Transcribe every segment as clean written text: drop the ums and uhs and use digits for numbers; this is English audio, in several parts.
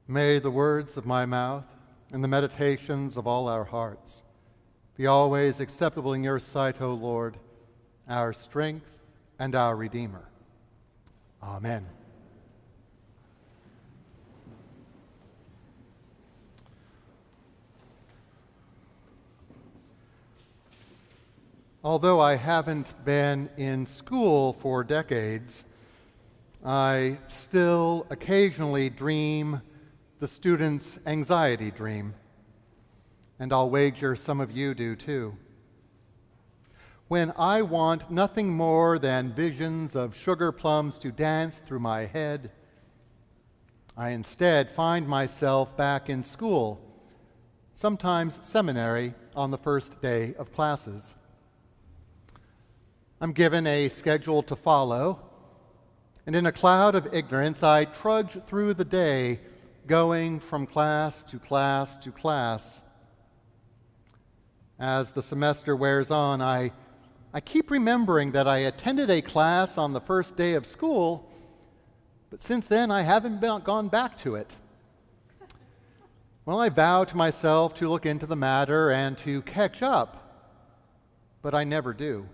May the words of my mouth and the meditations of all our hearts be always acceptable in your sight, O Lord, our strength and our Redeemer. Amen. Although I haven't been in school for decades, I still occasionally dream the student's anxiety dream, and I'll wager some of you do too. When I want nothing more than visions of sugar plums to dance through my head, I instead find myself back in school, sometimes seminary, on the first day of classes. I'm given a schedule to follow, and in a cloud of ignorance, I trudge through the day, going from class to class to class. As the semester wears on, I keep remembering that I attended a class on the first day of school, but since then I haven't gone back to it. Well, I vow to myself to look into the matter and to catch up, but I never do.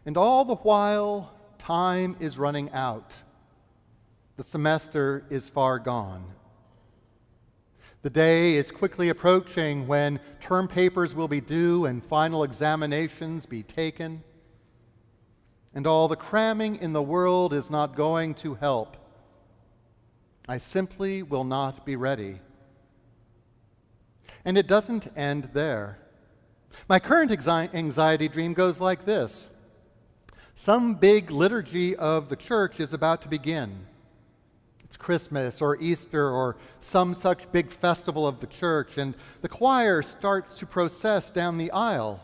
And all the while, time is running out. The semester is far gone. The day is quickly approaching when term papers will be due and final examinations be taken. And all the cramming in the world is not going to help. I simply will not be ready. And it doesn't end there. My current anxiety dream goes like this. Some big liturgy of the church is about to begin. It's Christmas or Easter or some such big festival of the church, and the choir starts to process down the aisle.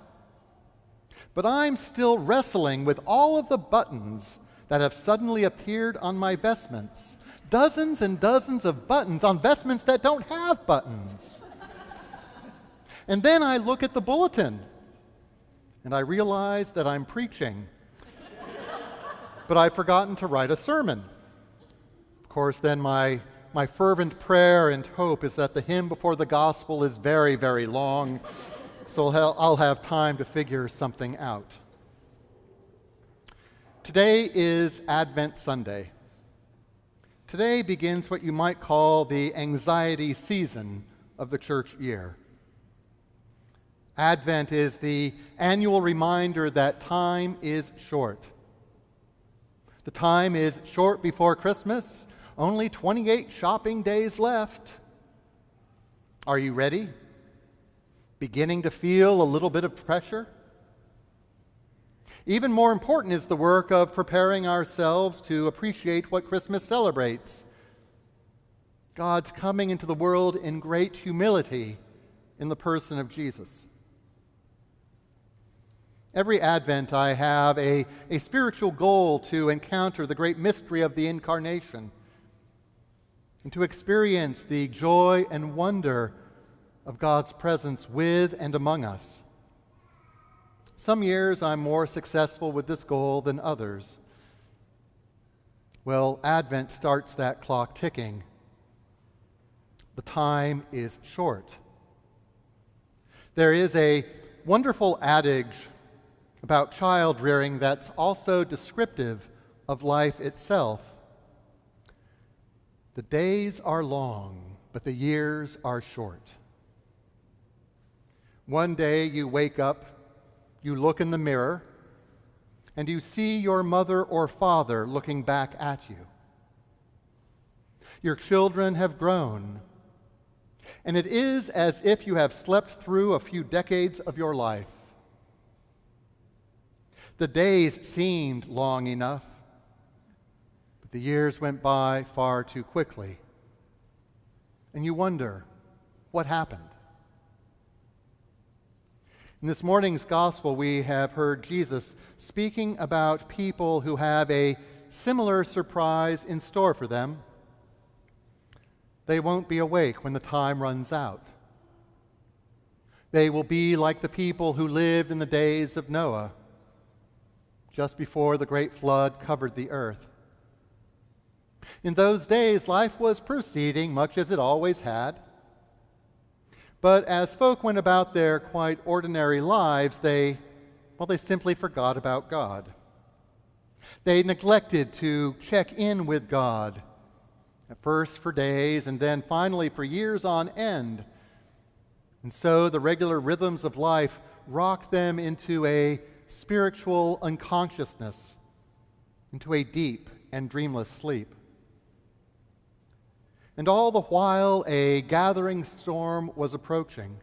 But I'm still wrestling with all of the buttons that have suddenly appeared on my vestments. Dozens and dozens of buttons on vestments that don't have buttons. And then I look at the bulletin, and I realize that I'm preaching. But I've forgotten to write a sermon. Of course, then my fervent prayer and hope is that the hymn before the gospel is very, very long, so I'll have time to figure something out. Today is Advent Sunday. Today begins what you might call the anxiety season of the church year. Advent is the annual reminder that time is short. The time is short before Christmas, only 28 shopping days left. Are you ready? Beginning to feel a little bit of pressure? Even more important is the work of preparing ourselves to appreciate what Christmas celebrates. God's coming into the world in great humility in the person of Jesus. Every Advent, I have a spiritual goal to encounter the great mystery of the Incarnation and to experience the joy and wonder of God's presence with and among us. Some years I'm more successful with this goal than others. Well, Advent starts that clock ticking. The time is short. There is a wonderful adage about child rearing that's also descriptive of life itself. The days are long, but the years are short. One day you wake up, you look in the mirror, and you see your mother or father looking back at you. Your children have grown, and it is as if you have slept through a few decades of your life. The days seemed long enough, but the years went by far too quickly. And you wonder, what happened? In this morning's gospel, we have heard Jesus speaking about people who have a similar surprise in store for them. They won't be awake when the time runs out. They will be like the people who lived in the days of Noah, just before the great flood covered the earth. In those days, life was proceeding much as it always had. But as folk went about their quite ordinary lives, they simply forgot about God. They neglected to check in with God, at first for days and then finally for years on end. And so the regular rhythms of life rocked them into a spiritual unconsciousness, into a deep and dreamless sleep. And all the while, a gathering storm was approaching.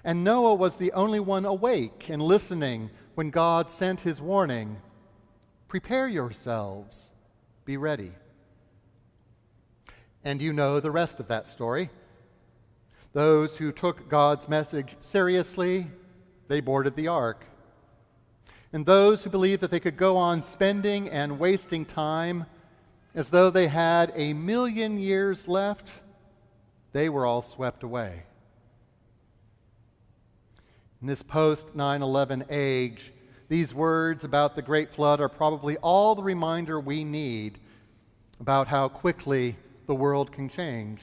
And Noah was the only one awake and listening when God sent his warning, "Prepare yourselves, be ready." And you know the rest of that story. Those who took God's message seriously, they boarded the ark. And those who believed that they could go on spending and wasting time as though they had 1,000,000 years left, they were all swept away. In this post-9/11 age, these words about the Great Flood are probably all the reminder we need about how quickly the world can change.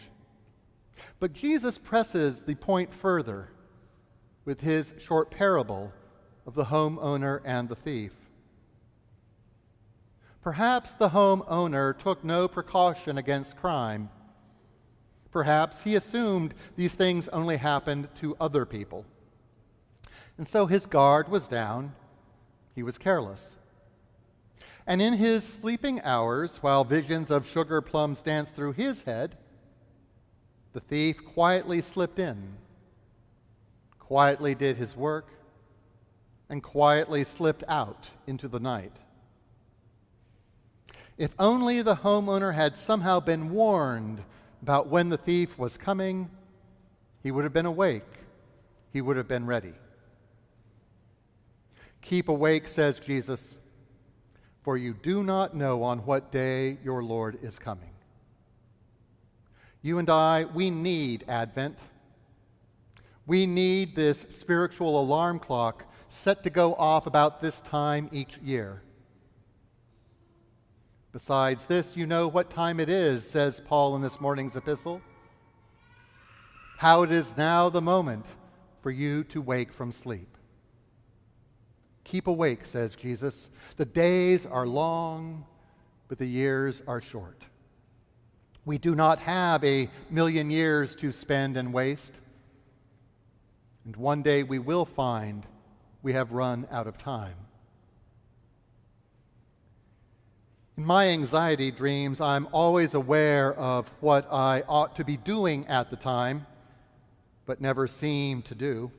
But Jesus presses the point further with his short parable of the homeowner and the thief. Perhaps the homeowner took no precaution against crime. Perhaps he assumed these things only happened to other people. And so his guard was down. He was careless. And in his sleeping hours, while visions of sugar plums danced through his head, the thief quietly slipped in, quietly did his work, and quietly slipped out into the night. If only the homeowner had somehow been warned about when the thief was coming, he would have been awake. He would have been ready. Keep awake, says Jesus, for you do not know on what day your Lord is coming. You and I, we need Advent. We need this spiritual alarm clock set to go off about this time each year. Besides this, you know what time it is, says Paul in this morning's epistle. How it is now the moment for you to wake from sleep. Keep awake, says Jesus. The days are long, but the years are short. We do not have 1,000,000 years to spend and waste. And one day we will find we have run out of time. In my anxiety dreams, I'm always aware of what I ought to be doing at the time, but never seem to do.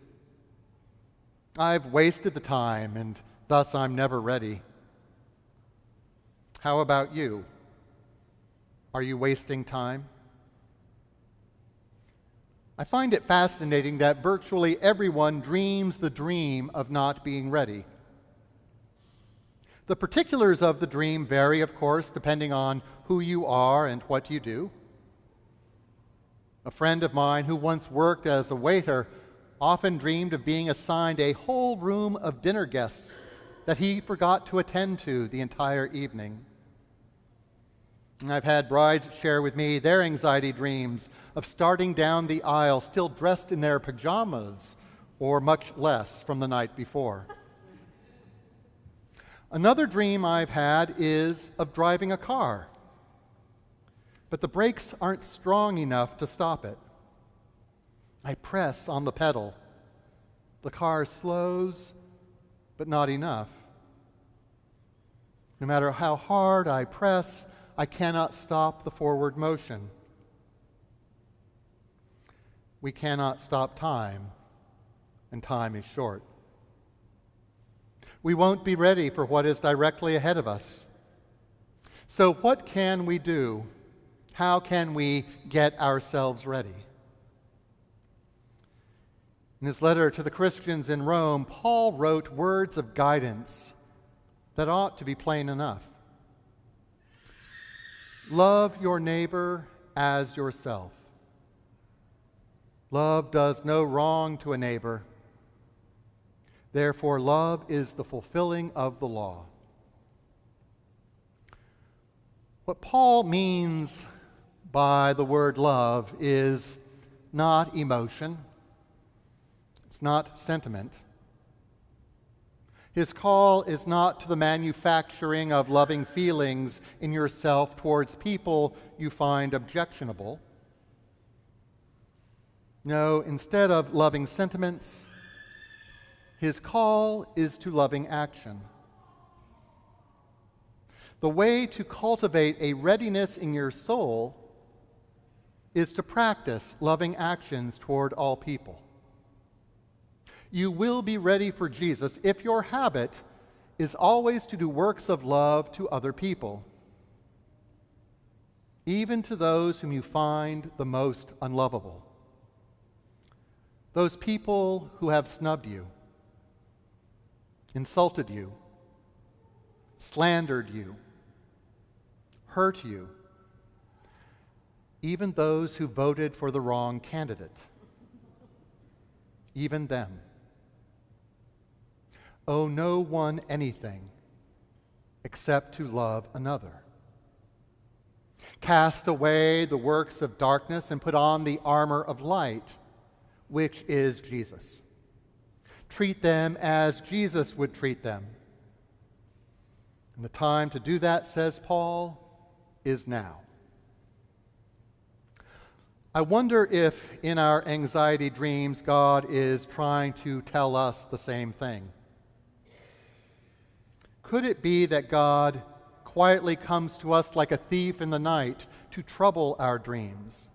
I've wasted the time, and thus I'm never ready. How about you? Are you wasting time? I find it fascinating that virtually everyone dreams the dream of not being ready. The particulars of the dream vary, of course, depending on who you are and what you do. A friend of mine who once worked as a waiter often dreamed of being assigned a whole room of dinner guests that he forgot to attend to the entire evening. And I've had brides share with me their anxiety dreams of starting down the aisle still dressed in their pajamas, or much less from the night before. Another dream I've had is of driving a car, but the brakes aren't strong enough to stop it. I press on the pedal. The car slows, but not enough. No matter how hard I press, I cannot stop the forward motion. We cannot stop time, and time is short. We won't be ready for what is directly ahead of us. So what can we do? How can we get ourselves ready? In his letter to the Christians in Rome, Paul wrote words of guidance that ought to be plain enough. Love your neighbor as yourself. Love does no wrong to a neighbor. Therefore, love is the fulfilling of the law. What Paul means by the word love is not emotion. It's not sentiment. His call is not to the manufacturing of loving feelings in yourself towards people you find objectionable. No, instead of loving sentiments, his call is to loving action. The way to cultivate a readiness in your soul is to practice loving actions toward all people. You will be ready for Jesus if your habit is always to do works of love to other people, even to those whom you find the most unlovable. Those people who have snubbed you, insulted you, slandered you, hurt you, even those who voted for the wrong candidate, even them. Owe no one anything except to love another. Cast away the works of darkness and put on the armor of light, which is Jesus. Treat them as Jesus would treat them. And the time to do that, says Paul, is now. I wonder if in our anxiety dreams God is trying to tell us the same thing. Could it be that God quietly comes to us like a thief in the night to trouble our dreams?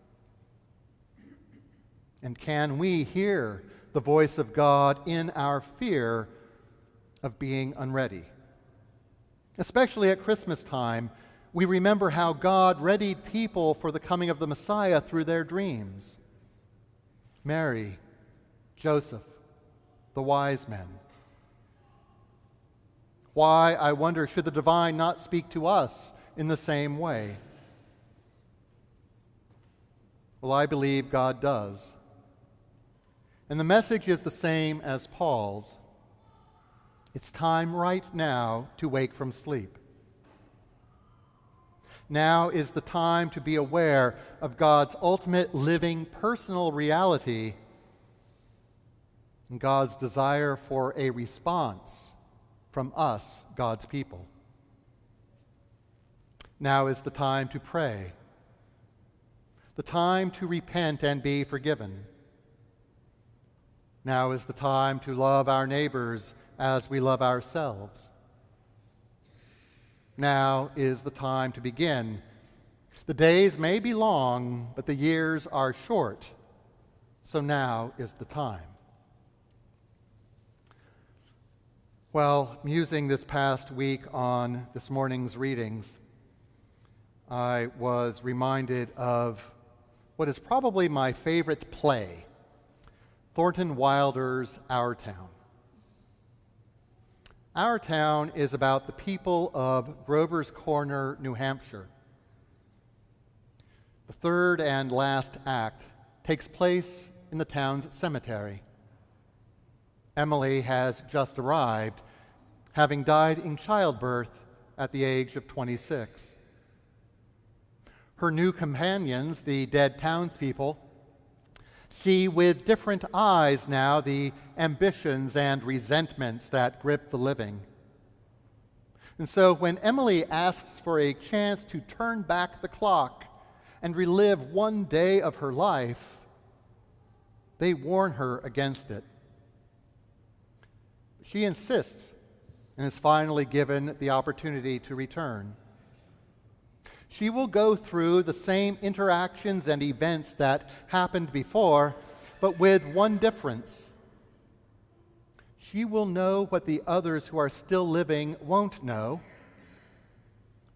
And can we hear the voice of God in our fear of being unready? Especially at Christmas time, we remember how God readied people for the coming of the Messiah through their dreams. Mary, Joseph, the wise men. Why, I wonder, should the divine not speak to us in the same way? Well, I believe God does. And the message is the same as Paul's. It's time right now to wake from sleep. Now is the time to be aware of God's ultimate living personal reality and God's desire for a response from us, God's people. Now is the time to pray, the time to repent and be forgiven. Now is the time to love our neighbors as we love ourselves. Now is the time to begin. The days may be long, but the years are short, so now is the time. Well, musing this past week on this morning's readings, I was reminded of what is probably my favorite play, Thornton Wilder's Our Town. Our Town is about the people of Grover's Corner, New Hampshire. The third and last act takes place in the town's cemetery. Emily has just arrived, having died in childbirth at the age of 26. Her new companions, the dead townspeople, see with different eyes now the ambitions and resentments that grip the living. And so when Emily asks for a chance to turn back the clock and relive one day of her life, they warn her against it. She insists and is finally given the opportunity to return. She will go through the same interactions and events that happened before, but with one difference. She will know what the others who are still living won't know,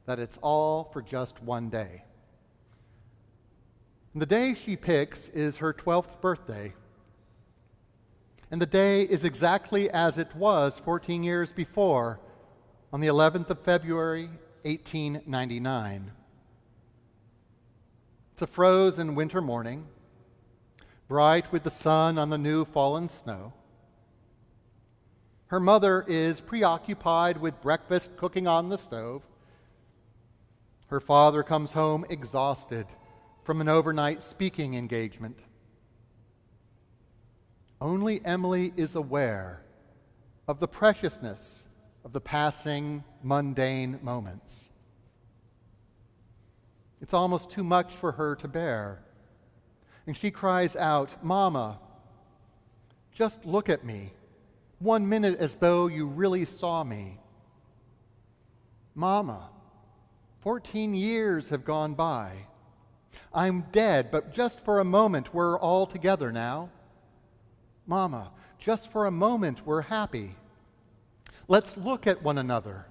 that it's all for just one day. And the day she picks is her 12th birthday. And the day is exactly as it was 14 years before, on the 11th of February, 1899. It's a frozen winter morning, bright with the sun on the new fallen snow. Her mother is preoccupied with breakfast cooking on the stove. Her father comes home exhausted from an overnight speaking engagement. Only Emily is aware of the preciousness of the passing, mundane moments. It's almost too much for her to bear. And she cries out, "Mama, just look at me, 1 minute as though you really saw me. Mama, 14 years have gone by. I'm dead, but just for a moment we're all together now. Mama, just for a moment we're happy. Let's look at one another.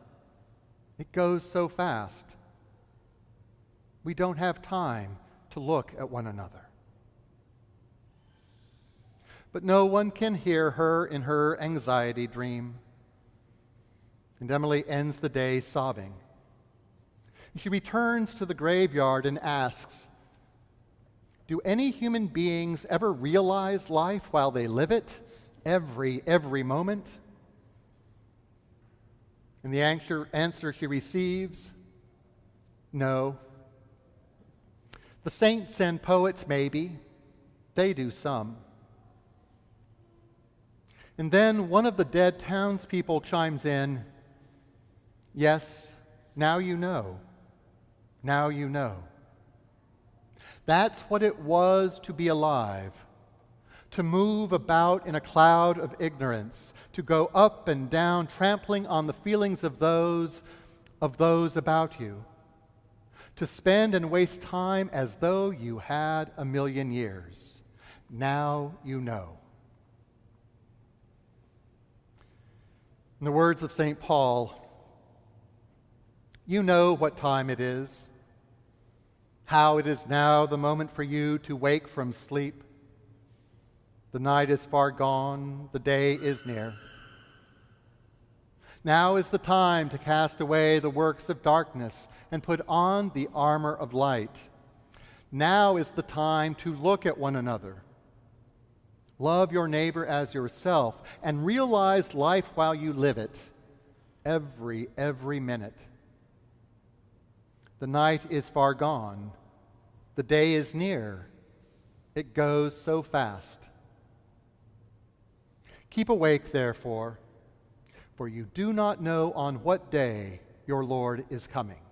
It goes so fast. We don't have time to look at one another." But no one can hear her in her anxiety dream. And Emily ends the day sobbing. She returns to the graveyard and asks, "Do any human beings ever realize life while they live it, every moment?" And the answer she receives, "No. The saints and poets, maybe. They do some." And then one of the dead townspeople chimes in, "Yes, now you know. Now you know." That's what it was to be alive, to move about in a cloud of ignorance, to go up and down, trampling on the feelings of those about you, to spend and waste time as though you had 1,000,000 years. Now you know. In the words of St. Paul, you know what time it is, how it is now the moment for you to wake from sleep. The night is far gone, the day is near. Now is the time to cast away the works of darkness and put on the armor of light. Now is the time to look at one another. Love your neighbor as yourself and realize life while you live it, every minute. The night is far gone. The day is near. It goes so fast. Keep awake, therefore, for you do not know on what day your Lord is coming.